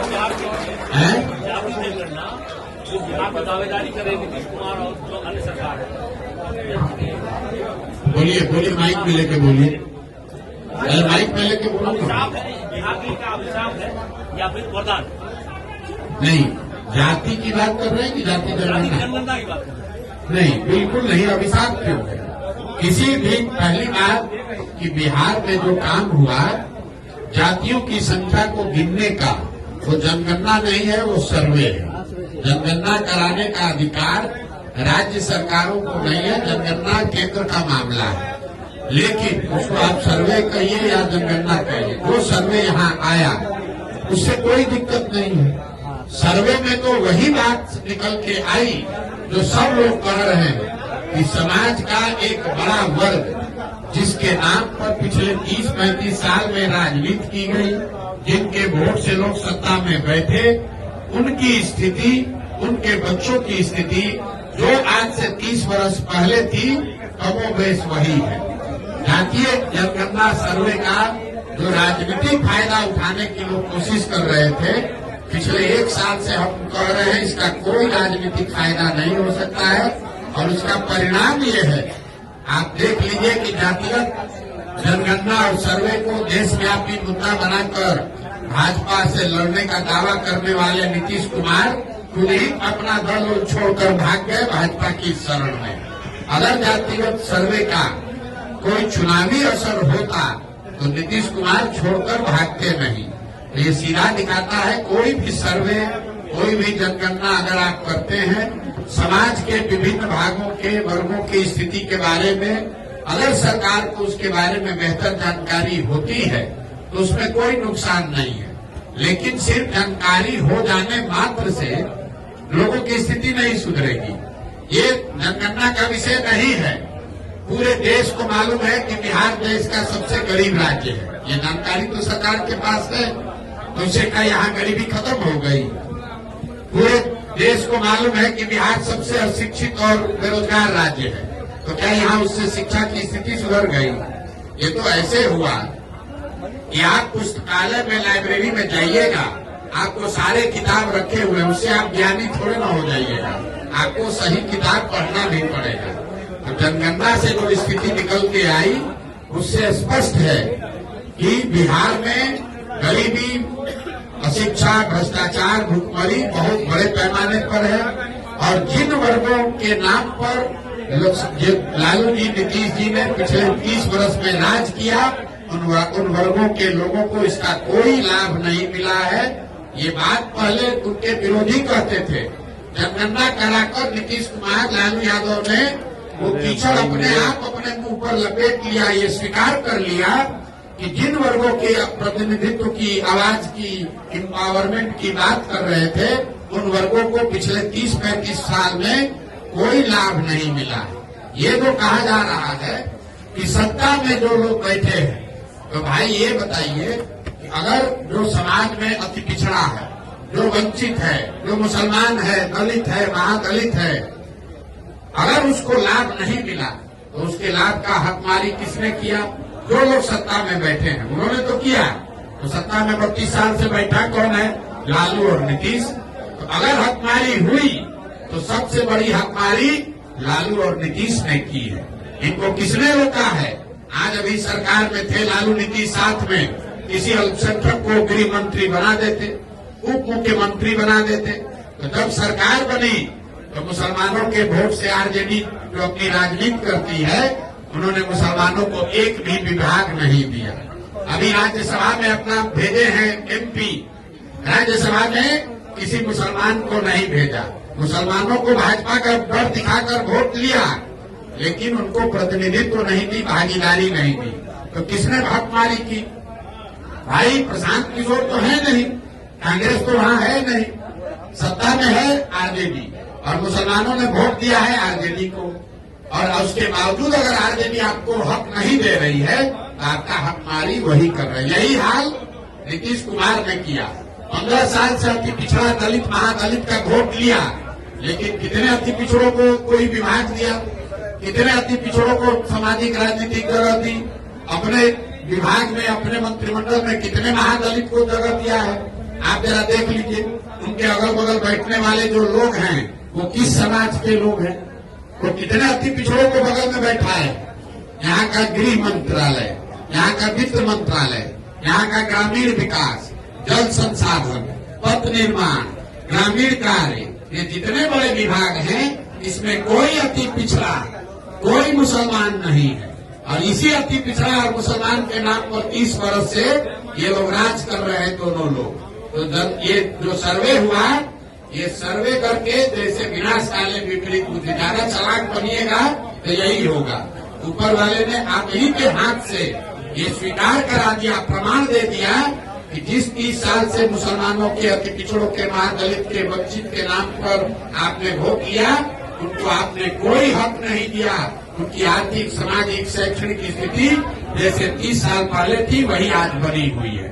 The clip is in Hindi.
है। दावेदारी करे नीतीश कुमार और अन्य सरकार है। बोलिए बोलिए, माइक में लेके बोलिए, माइक में लेके बोलिए। बिहार के लिए क्या अभिशाप है या फिर वरदान? नहीं, जाति की बात कर रहे हैं कि जाति जनगणना की बात कर रहे हैं? नहीं, बिल्कुल नहीं। अभिशाप क्यों है? किसी भी, पहली बात कि बिहार में जो काम हुआ जातियों की संख्या को गिनने का, वो जनगणना नहीं है, वो सर्वे है। जनगणना कराने का अधिकार राज्य सरकारों को नहीं है, जनगणना केंद्र का मामला है। लेकिन उसको आप सर्वे कहिए या जनगणना कहिए, वो सर्वे यहाँ आया, उससे कोई दिक्कत नहीं है। सर्वे में तो वही बात निकल के आई जो सब लोग कह रहे हैं कि समाज का एक बड़ा वर्ग जिसके नाम पर पिछले 30-35 साल में राजनीति की गई, जिनके वोट से लोग सत्ता में बैठे, उनकी स्थिति, उनके बच्चों की स्थिति जो आज से 30 वर्ष पहले थी, कमोबेश वही है। जातीय जनगणना सर्वे का जो राजनीतिक फायदा उठाने की लोग कोशिश कर रहे थे, पिछले 1 साल से हम कह रहे हैं इसका कोई राजनीतिक फायदा नहीं हो सकता है। और उसका परिणाम ये है, आप देख लीजिए कि जातिगत जनगणना और सर्वे को देशव्यापी मुद्दा बनाकर भाजपा से लड़ने का दावा करने वाले नीतीश कुमार खुद ही अपना दल छोड़कर भाग गए भाजपा की शरण में। अगर जातिगत सर्वे का कोई चुनावी असर होता तो नीतीश कुमार छोड़कर भागते नहीं। तो ये सीधा दिखाता है, कोई भी सर्वे, कोई भी जनगणना अगर आप करते हैं, समाज के विभिन्न भागों के वर्गों की स्थिति के बारे में अगर सरकार को उसके बारे में बेहतर जानकारी होती है तो उसमें कोई नुकसान नहीं है। लेकिन सिर्फ जानकारी हो जाने मात्र से लोगों की स्थिति नहीं सुधरेगी। ये जनगणना का विषय नहीं है। पूरे देश को मालूम है कि बिहार देश का सबसे गरीब राज्य है। ये जानकारी तो सरकार के पास है, तो उससे क्या यहाँ गरीबी खत्म हो गई? पूरे देश को मालूम है कि बिहार सबसे अशिक्षित और बेरोजगार राज्य है, तो क्या यहाँ उससे शिक्षा की स्थिति सुधर गई? ये तो ऐसे हुआ कि आप पुस्तकालय में, लाइब्रेरी में जाइएगा, आपको सारे किताब रखे हुए, उससे आप ज्ञानी थोड़े ना हो जाइएगा, आपको सही किताब पढ़ना भी पड़ेगा। तो जनगणना से जो स्थिति निकल के आई उससे स्पष्ट है कि बिहार में गरीबी, अशिक्षा, भ्रष्टाचार, भुखमरी बहुत बड़े पैमाने पर है। और जिन वर्गों के नाम पर लालू जी, नीतीश जी ने पिछले 30 वर्ष में राज किया, उन वर्गों के लोगों को इसका कोई लाभ नहीं मिला है। ये बात पहले उनके विरोधी कहते थे। जनगणना कराकर नीतीश कुमार, लालू यादव ने वो कीचड़ अपने आप अपने मुंह पर लपेट लिया। ये स्वीकार कर लिया कि जिन वर्गों के प्रतिनिधित्व की, आवाज की, एम्पावरमेंट की बात कर रहे थे, उन वर्गों को पिछले 30-35 साल में कोई लाभ नहीं मिला। ये जो कहा जा रहा है कि सत्ता में जो लोग बैठे हैं, तो भाई ये बताइए कि अगर जो समाज में अति पिछड़ा है, जो वंचित है, जो मुसलमान है, दलित है, महादलित है, अगर उसको लाभ नहीं मिला तो उसके लाभ का हकमारी किसने किया? जो लोग सत्ता में बैठे हैं उन्होंने तो किया। तो सत्ता में 32 साल से बैठा कौन है? लालू और नीतीश। तो अगर हकमारी हुई तो सबसे बड़ी हकमारी लालू और नीतीश ने की है। इनको किसने रोका है? आज अभी सरकार में थे लालू नीतीश, साथ में किसी अल्पसंख्यक को गृह मंत्री बना देते, उप मुख्यमंत्री बना देते। तो जब सरकार बनी तो मुसलमानों के वोट से आरजेडी जो अपनी राजनीति करती है, उन्होंने मुसलमानों को एक भी विभाग नहीं दिया। अभी राज्यसभा में अपना भेजे हैं एमपी, राज्यसभा में किसी मुसलमान को नहीं भेजा। मुसलमानों को भाजपा का डर दिखाकर वोट लिया, लेकिन उनको प्रतिनिधित्व नहीं दी, भागीदारी नहीं दी। तो किसने हकमारी की? भाई प्रशांत किशोर तो है नहीं, कांग्रेस तो वहाँ है नहीं, सत्ता में है आरजेडी, और मुसलमानों ने वोट दिया है आरजेडी को। और उसके बावजूद अगर आरजेडी आपको हक नहीं दे रही है तो आपका हकमारी वही कर रही है। यही हाल नीतीश कुमार ने किया। 15 साल से अति पिछड़ा दलित, महादलित का वोट लिया, लेकिन कितने अति पिछड़ों को कोई विभाग दिया? कितने अति पिछड़ों को सामाजिक राजनीतिक जगह दी? अपने विभाग में, अपने मंत्रिमंडल में कितने महादलित को जगह दिया है? आप जरा देख लीजिए उनके अगल बगल बैठने वाले जो लोग हैं वो किस समाज के लोग हैं। वो कितने अति पिछड़ों को बगल में बैठा है। यहाँ का गृह मंत्रालय, यहाँ का वित्त मंत्रालय, यहाँ का ग्रामीण विकास, जल संसाधन, पथ निर्माण, ग्रामीण कार्य, ये जितने बड़े विभाग हैं इसमें कोई अति पिछड़ा, कोई मुसलमान नहीं है। और इसी अति पिछड़ा और मुसलमान के नाम पर 30 वर्ष से ये लोग राज कर रहे हैं दोनों लोग। तो ये जो सर्वे हुआ, ये सर्वे करके जैसे विनाश काले विपरीत बुद्धि, ज्यादा चालाक बनिएगा तो यही होगा। ऊपर वाले ने आप ही के हाथ से ये स्वीकार करा दिया, प्रमाण दे दिया कि जिस 30 साल से मुसलमानों के अति पिछड़ों के, महादलित के, वंचित के नाम पर आपने वोट किया, उनको आपने कोई हक नहीं दिया। उनकी आर्थिक, सामाजिक, शैक्षणिक स्थिति जैसे 30 साल पहले थी वही आज बनी हुई है।